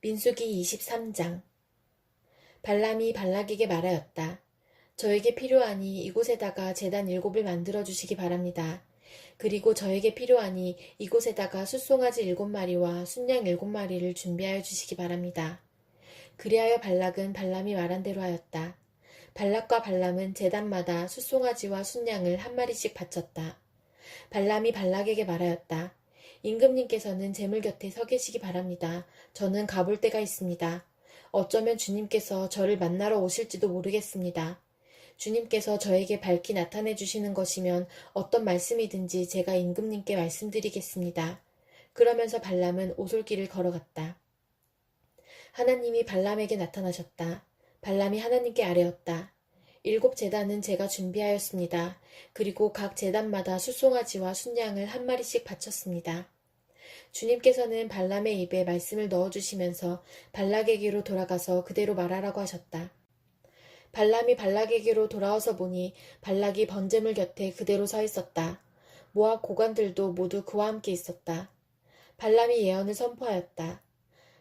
민수기 23장. 발람이 발락에게 말하였다. 저에게 필요하니 이곳에다가 제단 7을 만들어 주시기 바랍니다. 그리고 저에게 필요하니 이곳에다가 숫송아지 7마리와 순양 7마리를 준비하여 주시기 바랍니다. 그리하여 발락은 발람이 말한 대로 하였다. 발락과 발람은 제단마다 숫송아지와 순양을 한 마리씩 바쳤다. 발람이 발락에게 말하였다. 임금님께서는 제물 곁에 서 계시기 바랍니다. 저는 가볼 데가 있습니다. 어쩌면 주님께서 저를 만나러 오실지도 모르겠습니다. 주님께서 저에게 밝히 나타내 주시는 것이면 어떤 말씀이든지 제가 임금님께 말씀드리겠습니다. 그러면서 발람은 오솔길을 걸어갔다. 하나님이 발람에게 나타나셨다. 발람이 하나님께 아뢰었다. 7 제단은 제가 준비하였습니다. 그리고 각 제단마다 숫송아지와 순양을 한 마리씩 바쳤습니다. 주님께서는 발람의 입에 말씀을 넣어주시면서 발락에게로 돌아가서 그대로 말하라고 하셨다. 발람이 발락에게로 돌아와서 보니 발락이 번제물 곁에 그대로 서 있었다. 모압 고관들도 모두 그와 함께 있었다. 발람이 예언을 선포하였다.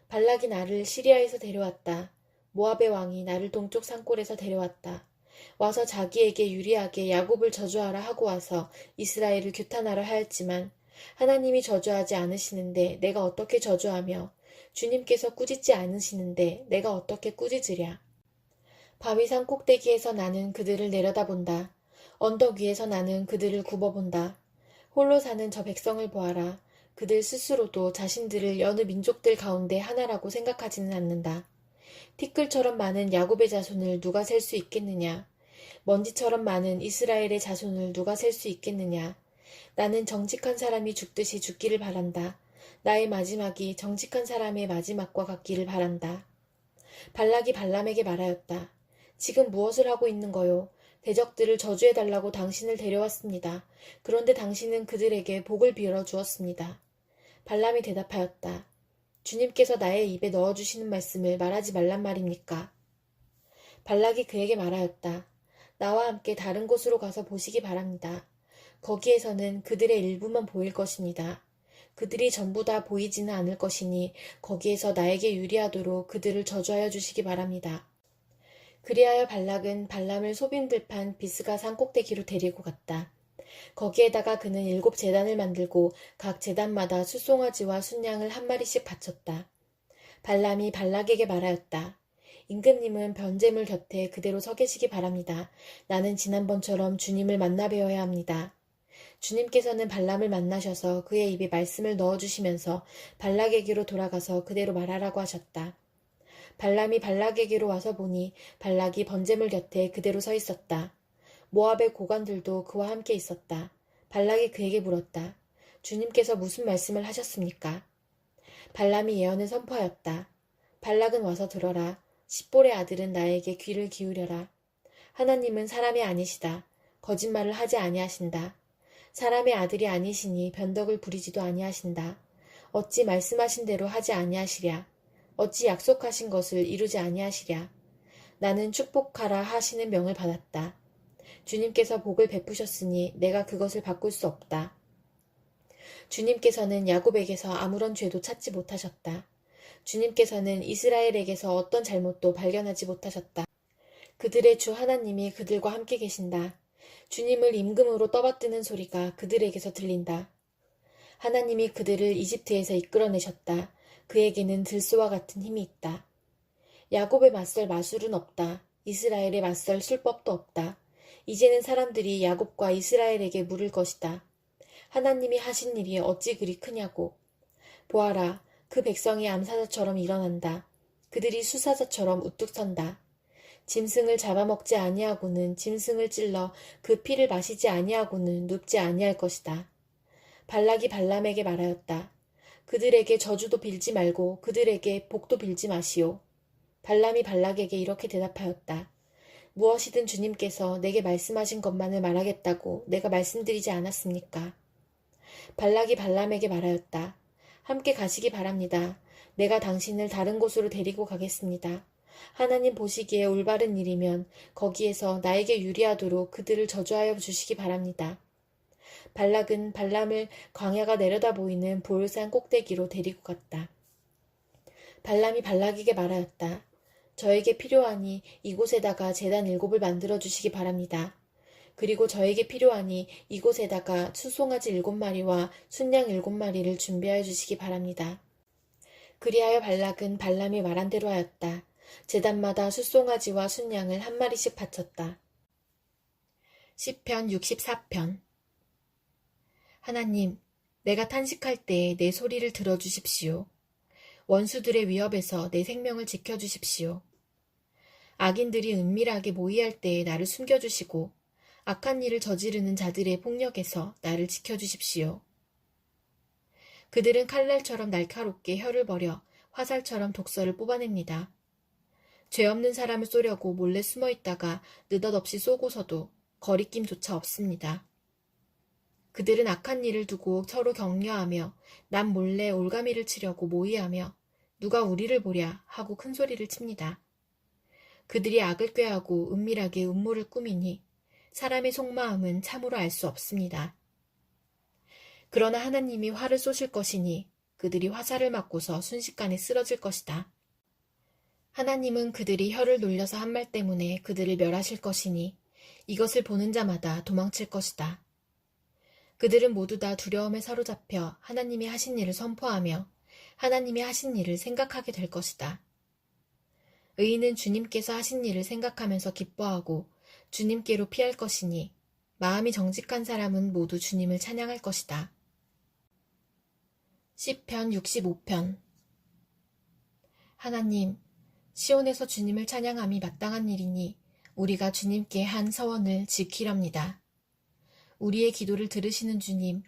발락이 나를 시리아에서 데려왔다. 모압의 왕이 나를 동쪽 산골에서 데려왔다. 와서 자기에게 유리하게 야곱을 저주하라 하고 와서 이스라엘을 규탄하라 하였지만 하나님이 저주하지 않으시는데 내가 어떻게 저주하며 주님께서 꾸짖지 않으시는데 내가 어떻게 꾸짖으랴. 바위산 꼭대기에서 나는 그들을 내려다본다. 언덕 위에서 나는 그들을 굽어본다. 홀로 사는 저 백성을 보아라. 그들 스스로도 자신들을 여느 민족들 가운데 하나라고 생각하지는 않는다. 티끌처럼 많은 야곱의 자손을 누가 셀 수 있겠느냐. 먼지처럼 많은 이스라엘의 자손을 누가 셀 수 있겠느냐. 나는 정직한 사람이 죽듯이 죽기를 바란다. 나의 마지막이 정직한 사람의 마지막과 같기를 바란다. 발락이 발람에게 말하였다. 지금 무엇을 하고 있는 거요? 대적들을 저주해달라고 당신을 데려왔습니다. 그런데 당신은 그들에게 복을 빌어 주었습니다. 발람이 대답하였다. 주님께서 나의 입에 넣어주시는 말씀을 말하지 말란 말입니까? 발락이 그에게 말하였다. 나와 함께 다른 곳으로 가서 보시기 바랍니다. 거기에서는 그들의 일부만 보일 것입니다. 그들이 전부 다 보이지는 않을 것이니 거기에서 나에게 유리하도록 그들을 저주하여 주시기 바랍니다. 그리하여 발락은 발람을 소빈들판 비스가 산 꼭대기로 데리고 갔다. 거기에다가 그는 7 제단을 만들고 각 제단마다 숫송아지와 순양을 한 마리씩 바쳤다. 발람이 발락에게 말하였다. 임금님은 번제물 곁에 그대로 서 계시기 바랍니다. 나는 지난번처럼 주님을 만나 뵈어야 합니다. 주님께서는 발람을 만나셔서 그의 입에 말씀을 넣어주시면서 발락에게로 돌아가서 그대로 말하라고 하셨다. 발람이 발락에게로 와서 보니 발락이 번제물 곁에 그대로 서 있었다. 모압의 고관들도 그와 함께 있었다. 발락이 그에게 물었다. 주님께서 무슨 말씀을 하셨습니까? 발람이 예언을 선포하였다. 발락은 와서 들어라. 십볼의 아들은 나에게 귀를 기울여라. 하나님은 사람이 아니시다. 거짓말을 하지 아니하신다. 사람의 아들이 아니시니 변덕을 부리지도 아니하신다. 어찌 말씀하신 대로 하지 아니하시랴. 어찌 약속하신 것을 이루지 아니하시랴. 나는 축복하라 하시는 명을 받았다. 주님께서 복을 베푸셨으니 내가 그것을 바꿀 수 없다. 주님께서는 야곱에게서 아무런 죄도 찾지 못하셨다. 주님께서는 이스라엘에게서 어떤 잘못도 발견하지 못하셨다. 그들의 주 하나님이 그들과 함께 계신다. 주님을 임금으로 떠받드는 소리가 그들에게서 들린다. 하나님이 그들을 이집트에서 이끌어내셨다. 그에게는 들소와 같은 힘이 있다. 야곱에 맞설 마술은 없다. 이스라엘에 맞설 술법도 없다. 이제는 사람들이 야곱과 이스라엘에게 물을 것이다. 하나님이 하신 일이 어찌 그리 크냐고. 보아라, 그 백성이 암사자처럼 일어난다. 그들이 수사자처럼 우뚝 선다. 짐승을 잡아먹지 아니하고는 짐승을 찔러 그 피를 마시지 아니하고는 눕지 아니할 것이다. 발락이 발람에게 말하였다. 그들에게 저주도 빌지 말고 그들에게 복도 빌지 마시오. 발람이 발락에게 이렇게 대답하였다. 무엇이든 주님께서 내게 말씀하신 것만을 말하겠다고 내가 말씀드리지 않았습니까? 발락이 발람에게 말하였다. 함께 가시기 바랍니다. 내가 당신을 다른 곳으로 데리고 가겠습니다. 하나님 보시기에 올바른 일이면 거기에서 나에게 유리하도록 그들을 저주하여 주시기 바랍니다. 발락은 발람을 광야가 내려다 보이는 보울산 꼭대기로 데리고 갔다. 발람이 발락에게 말하였다. 저에게 필요하니 이곳에다가 제단 7을 만들어 주시기 바랍니다. 그리고 저에게 필요하니 이곳에다가 수송아지 7마리와 순양 7마리를 준비하여 주시기 바랍니다. 그리하여 발락은 발람이 말한 대로 하였다. 제단마다 숫송아지와 순양을 한 마리씩 바쳤다. 시편 64편. 하나님, 내가 탄식할 때에 내 소리를 들어주십시오. 원수들의 위협에서 내 생명을 지켜주십시오. 악인들이 은밀하게 모의할 때에 나를 숨겨주시고 악한 일을 저지르는 자들의 폭력에서 나를 지켜주십시오. 그들은 칼날처럼 날카롭게 혀를 버려 화살처럼 독서를 뽑아냅니다. 죄 없는 사람을 쏘려고 몰래 숨어 있다가 느닷없이 쏘고서도 거리낌조차 없습니다. 그들은 악한 일을 두고 서로 격려하며 남 몰래 올가미를 치려고 모의하며 누가 우리를 보랴 하고 큰 소리를 칩니다. 그들이 악을 꾀하고 은밀하게 음모를 꾸미니 사람의 속마음은 참으로 알 수 없습니다. 그러나 하나님이 화를 쏘실 것이니 그들이 화살을 맞고서 순식간에 쓰러질 것이다. 하나님은 그들이 혀를 놀려서 한 말 때문에 그들을 멸하실 것이니 이것을 보는 자마다 도망칠 것이다. 그들은 모두 다 두려움에 사로잡혀 하나님이 하신 일을 선포하며 하나님이 하신 일을 생각하게 될 것이다. 의인은 주님께서 하신 일을 생각하면서 기뻐하고 주님께로 피할 것이니 마음이 정직한 사람은 모두 주님을 찬양할 것이다. 시편 65편. 하나님, 시온에서 주님을 찬양함이 마땅한 일이니 우리가 주님께 한 서원을 지키렵니다. 우리의 기도를 들으시는 주님,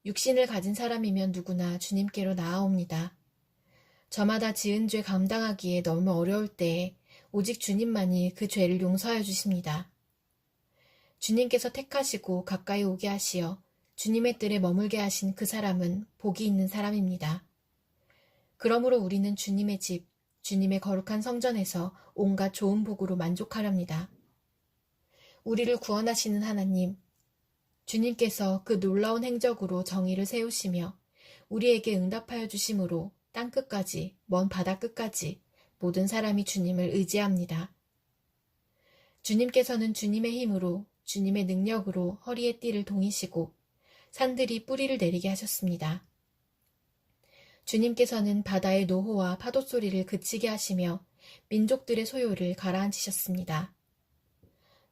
육신을 가진 사람이면 누구나 주님께로 나아옵니다. 저마다 지은 죄 감당하기에 너무 어려울 때에 오직 주님만이 그 죄를 용서하여 주십니다. 주님께서 택하시고 가까이 오게 하시어 주님의 뜰에 머물게 하신 그 사람은 복이 있는 사람입니다. 그러므로 우리는 주님의 집, 주님의 거룩한 성전에서 온갖 좋은 복으로 만족하렵니다. 우리를 구원하시는 하나님, 주님께서 그 놀라운 행적으로 정의를 세우시며 우리에게 응답하여 주심으로 땅끝까지 먼 바다끝까지 모든 사람이 주님을 의지합니다. 주님께서는 주님의 힘으로 주님의 능력으로 허리에 띠를 동이시고 산들이 뿌리를 내리게 하셨습니다. 주님께서는 바다의 노호와 파도 소리를 그치게 하시며 민족들의 소요를 가라앉히셨습니다.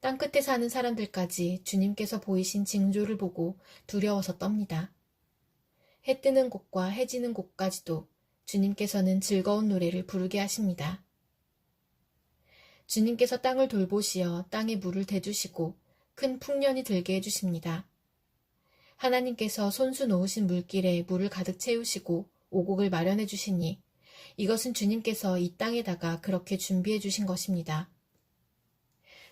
땅끝에 사는 사람들까지 주님께서 보이신 징조를 보고 두려워서 떱니다. 해 뜨는 곳과 해 지는 곳까지도 주님께서는 즐거운 노래를 부르게 하십니다. 주님께서 땅을 돌보시어 땅에 물을 대주시고 큰 풍년이 들게 해주십니다. 하나님께서 손수 놓으신 물길에 물을 가득 채우시고 오곡을 마련해 주시니 이것은 주님께서 이 땅에다가 그렇게 준비해 주신 것입니다.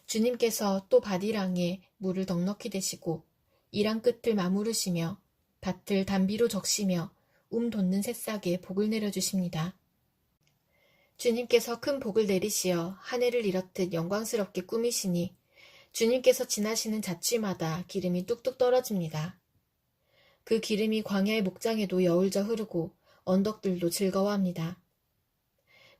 주님께서 또 밭이랑에 물을 넉넉히 대시고 이랑 끝을 마무르시며 밭을 단비로 적시며 돋는 새싹에 복을 내려주십니다. 주님께서 큰 복을 내리시어 한 해를 이렇듯 영광스럽게 꾸미시니 주님께서 지나시는 자취마다 기름이 뚝뚝 떨어집니다. 그 기름이 광야의 목장에도 여울져 흐르고 언덕들도 즐거워합니다.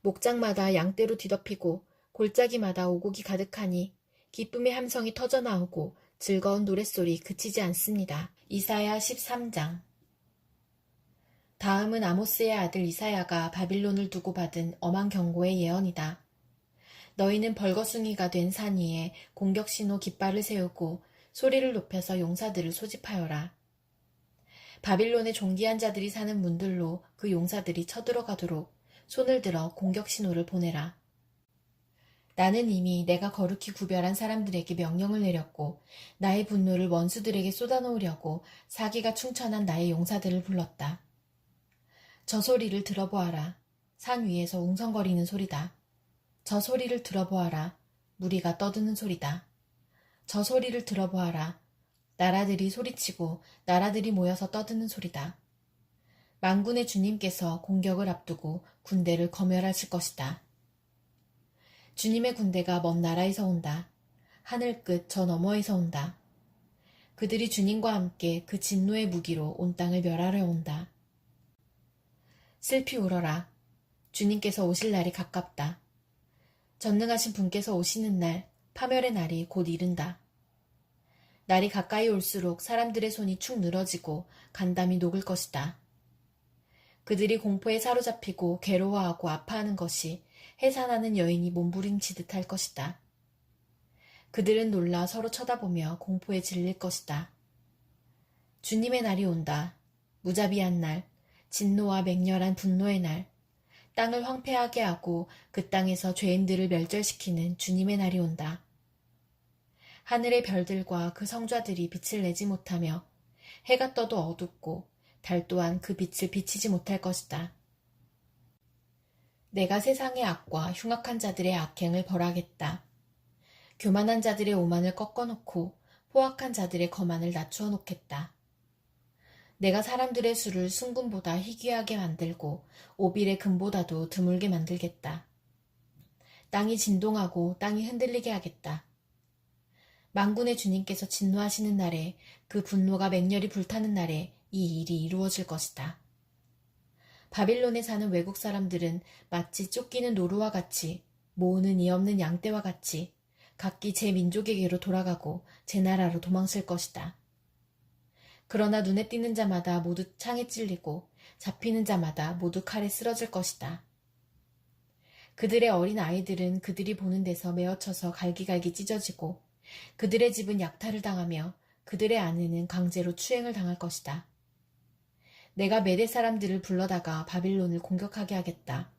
목장마다 양떼로 뒤덮이고 골짜기마다 오곡이 가득하니 기쁨의 함성이 터져나오고 즐거운 노랫소리 그치지 않습니다. 이사야 13장. 다음은 아모스의 아들 이사야가 바빌론을 두고 받은 엄한 경고의 예언이다. 너희는 벌거숭이가 된 산 위에 공격신호 깃발을 세우고 소리를 높여서 용사들을 소집하여라. 바빌론의 존귀한 자들이 사는 문들로 그 용사들이 쳐들어가도록 손을 들어 공격신호를 보내라. 나는 이미 내가 거룩히 구별한 사람들에게 명령을 내렸고 나의 분노를 원수들에게 쏟아놓으려고 사기가 충천한 나의 용사들을 불렀다. 저 소리를 들어보아라. 산 위에서 웅성거리는 소리다. 저 소리를 들어보아라. 무리가 떠드는 소리다. 저 소리를 들어보아라. 나라들이 소리치고 나라들이 모여서 떠드는 소리다. 만군의 주님께서 공격을 앞두고 군대를 검열하실 것이다. 주님의 군대가 먼 나라에서 온다. 하늘 끝 저 너머에서 온다. 그들이 주님과 함께 그 진노의 무기로 온 땅을 멸하려 온다. 슬피 울어라. 주님께서 오실 날이 가깝다. 전능하신 분께서 오시는 날, 파멸의 날이 곧 이른다. 날이 가까이 올수록 사람들의 손이 축 늘어지고 간담이 녹을 것이다. 그들이 공포에 사로잡히고 괴로워하고 아파하는 것이 해산하는 여인이 몸부림치듯 할 것이다. 그들은 놀라 서로 쳐다보며 공포에 질릴 것이다. 주님의 날이 온다. 무자비한 날, 진노와 맹렬한 분노의 날, 땅을 황폐하게 하고 그 땅에서 죄인들을 멸절시키는 주님의 날이 온다. 하늘의 별들과 그 성좌들이 빛을 내지 못하며 해가 떠도 어둡고 달 또한 그 빛을 비치지 못할 것이다. 내가 세상의 악과 흉악한 자들의 악행을 벌하겠다. 교만한 자들의 오만을 꺾어놓고 포악한 자들의 거만을 낮추어 놓겠다. 내가 사람들의 수를 순금보다 희귀하게 만들고 오빌의 금보다도 드물게 만들겠다. 땅이 진동하고 땅이 흔들리게 하겠다. 만군의 주님께서 진노하시는 날에, 그 분노가 맹렬히 불타는 날에 이 일이 이루어질 것이다. 바빌론에 사는 외국 사람들은 마치 쫓기는 노루와 같이, 모으는 이 없는 양떼와 같이 각기 제 민족에게로 돌아가고 제 나라로 도망칠 것이다. 그러나 눈에 띄는 자마다 모두 창에 찔리고 잡히는 자마다 모두 칼에 쓰러질 것이다. 그들의 어린 아이들은 그들이 보는 데서 메어쳐서 갈기갈기 찢어지고 그들의 집은 약탈을 당하며 그들의 아내는 강제로 추행을 당할 것이다. 내가 메대 사람들을 불러다가 바빌론을 공격하게 하겠다.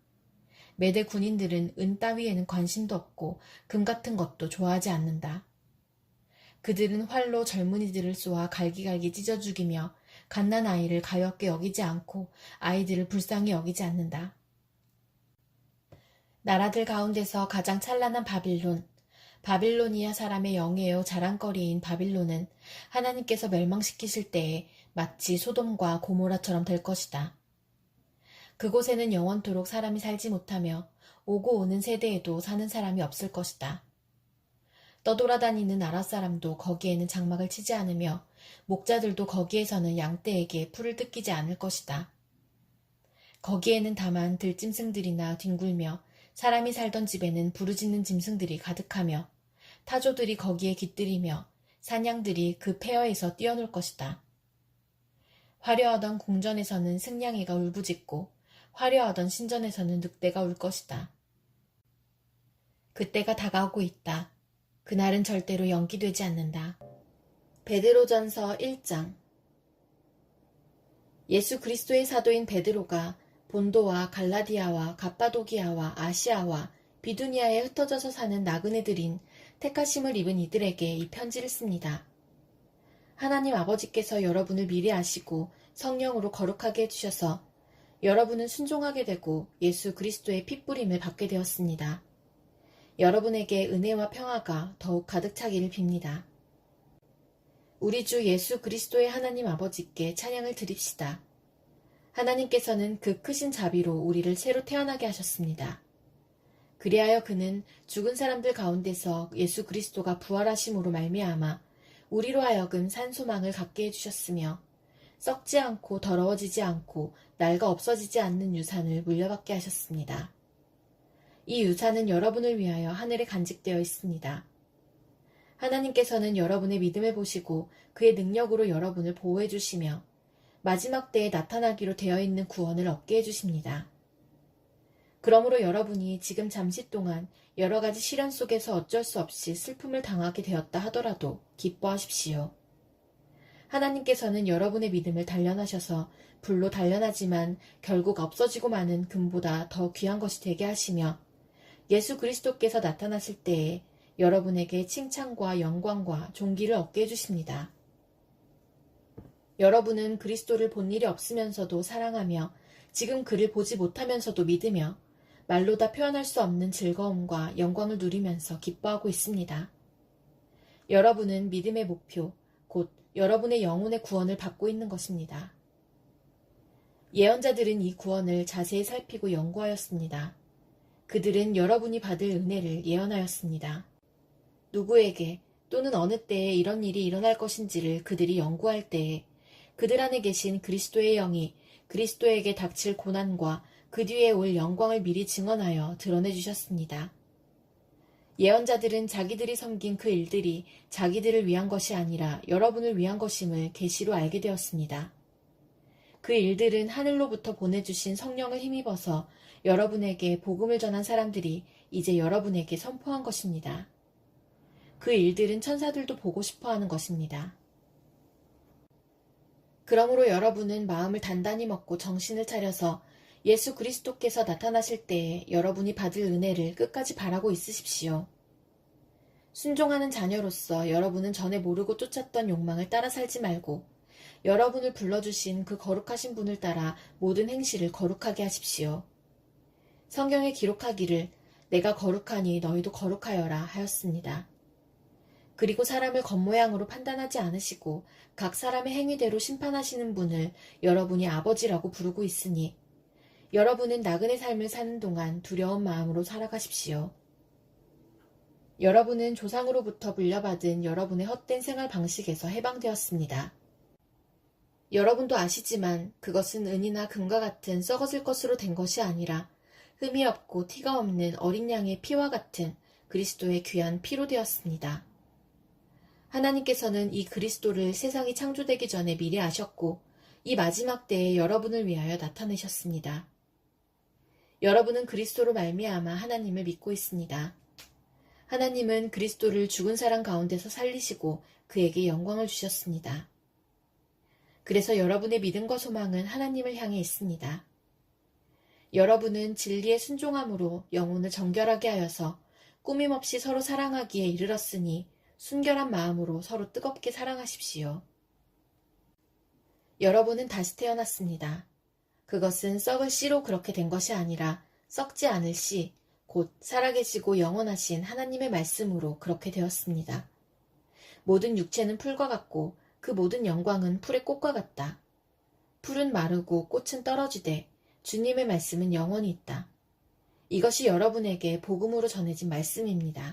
메대 군인들은 은 따위에는 관심도 없고 금 같은 것도 좋아하지 않는다. 그들은 활로 젊은이들을 쏘아 갈기갈기 찢어 죽이며 갓난 아이를 가엾게 여기지 않고 아이들을 불쌍히 여기지 않는다. 나라들 가운데서 가장 찬란한 바빌론, 바빌로니아 사람의 영예요 자랑거리인 바빌론은 하나님께서 멸망시키실 때에 마치 소돔과 고모라처럼 될 것이다. 그곳에는 영원토록 사람이 살지 못하며 오고 오는 세대에도 사는 사람이 없을 것이다. 떠돌아다니는 아랍 사람도 거기에는 장막을 치지 않으며 목자들도 거기에서는 양떼에게 풀을 뜯기지 않을 것이다. 거기에는 다만 들짐승들이나 뒹굴며 사람이 살던 집에는 부르짖는 짐승들이 가득하며 타조들이 거기에 깃들이며 사냥들이 그 폐허에서 뛰어놀 것이다. 화려하던 궁전에서는 승냥이가 울부짖고 화려하던 신전에서는 늑대가 울 것이다. 그때가 다가오고 있다. 그날은 절대로 연기되지 않는다. 베드로전서 1장. 예수 그리스도의 사도인 베드로가 본도와 갈라디아와 갑바도기아와 아시아와 비두니아에 흩어져서 사는 나그네들인 택하심을 입은 이들에게 이 편지를 씁니다. 하나님 아버지께서 여러분을 미리 아시고 성령으로 거룩하게 해주셔서 여러분은 순종하게 되고 예수 그리스도의 핏부림을 받게 되었습니다. 여러분에게 은혜와 평화가 더욱 가득 차기를 빕니다. 우리 주 예수 그리스도의 하나님 아버지께 찬양을 드립시다. 하나님께서는 그 크신 자비로 우리를 새로 태어나게 하셨습니다. 그리하여 그는 죽은 사람들 가운데서 예수 그리스도가 부활하심으로 말미암아 우리로 하여금 산 소망을 갖게 해주셨으며 썩지 않고 더러워지지 않고 낡아 없어지지 않는 유산을 물려받게 하셨습니다. 이 유산은 여러분을 위하여 하늘에 간직되어 있습니다. 하나님께서는 여러분의 믿음을 보시고 그의 능력으로 여러분을 보호해 주시며 마지막 때에 나타나기로 되어 있는 구원을 얻게 해주십니다. 그러므로 여러분이 지금 잠시 동안 여러 가지 시련 속에서 어쩔 수 없이 슬픔을 당하게 되었다 하더라도 기뻐하십시오. 하나님께서는 여러분의 믿음을 단련하셔서 불로 단련하지만 결국 없어지고 마는 금보다 더 귀한 것이 되게 하시며 예수 그리스도께서 나타나실 때에 여러분에게 칭찬과 영광과 존귀를 얻게 해주십니다. 여러분은 그리스도를 본 일이 없으면서도 사랑하며 지금 그를 보지 못하면서도 믿으며 말로 다 표현할 수 없는 즐거움과 영광을 누리면서 기뻐하고 있습니다. 여러분은 믿음의 목표, 곧 여러분의 영혼의 구원을 받고 있는 것입니다. 예언자들은 이 구원을 자세히 살피고 연구하였습니다. 그들은 여러분이 받을 은혜를 예언하였습니다. 누구에게 또는 어느 때에 이런 일이 일어날 것인지를 그들이 연구할 때에 그들 안에 계신 그리스도의 영이 그리스도에게 닥칠 고난과 그 뒤에 올 영광을 미리 증언하여 드러내 주셨습니다. 예언자들은 자기들이 섬긴 그 일들이 자기들을 위한 것이 아니라 여러분을 위한 것임을 계시로 알게 되었습니다. 그 일들은 하늘로부터 보내주신 성령을 힘입어서 여러분에게 복음을 전한 사람들이 이제 여러분에게 선포한 것입니다. 그 일들은 천사들도 보고 싶어 하는 것입니다. 그러므로 여러분은 마음을 단단히 먹고 정신을 차려서 예수 그리스도께서 나타나실 때에 여러분이 받을 은혜를 끝까지 바라고 있으십시오. 순종하는 자녀로서 여러분은 전에 모르고 쫓았던 욕망을 따라 살지 말고 여러분을 불러주신 그 거룩하신 분을 따라 모든 행실을 거룩하게 하십시오. 성경에 기록하기를 내가 거룩하니 너희도 거룩하여라 하였습니다. 그리고 사람을 겉모양으로 판단하지 않으시고 각 사람의 행위대로 심판하시는 분을 여러분이 아버지라고 부르고 있으니 여러분은 나그네 삶을 사는 동안 두려운 마음으로 살아가십시오. 여러분은 조상으로부터 물려받은 여러분의 헛된 생활 방식에서 해방되었습니다. 여러분도 아시지만 그것은 은이나 금과 같은 썩어질 것으로 된 것이 아니라 흠이 없고 티가 없는 어린 양의 피와 같은 그리스도의 귀한 피로 되었습니다. 하나님께서는 이 그리스도를 세상이 창조되기 전에 미리 아셨고 이 마지막 때에 여러분을 위하여 나타내셨습니다. 여러분은 그리스도로 말미암아 하나님을 믿고 있습니다. 하나님은 그리스도를 죽은 사람 가운데서 살리시고 그에게 영광을 주셨습니다. 그래서 여러분의 믿음과 소망은 하나님을 향해 있습니다. 여러분은 진리에 순종함으로 영혼을 정결하게 하여서 꾸밈없이 서로 사랑하기에 이르렀으니 순결한 마음으로 서로 뜨겁게 사랑하십시오. 여러분은 다시 태어났습니다. 그것은 썩을 씨로 그렇게 된 것이 아니라 썩지 않을 씨, 곧 살아계시고 영원하신 하나님의 말씀으로 그렇게 되었습니다. 모든 육체는 풀과 같고 그 모든 영광은 풀의 꽃과 같다. 풀은 마르고 꽃은 떨어지되 주님의 말씀은 영원히 있다. 이것이 여러분에게 복음으로 전해진 말씀입니다.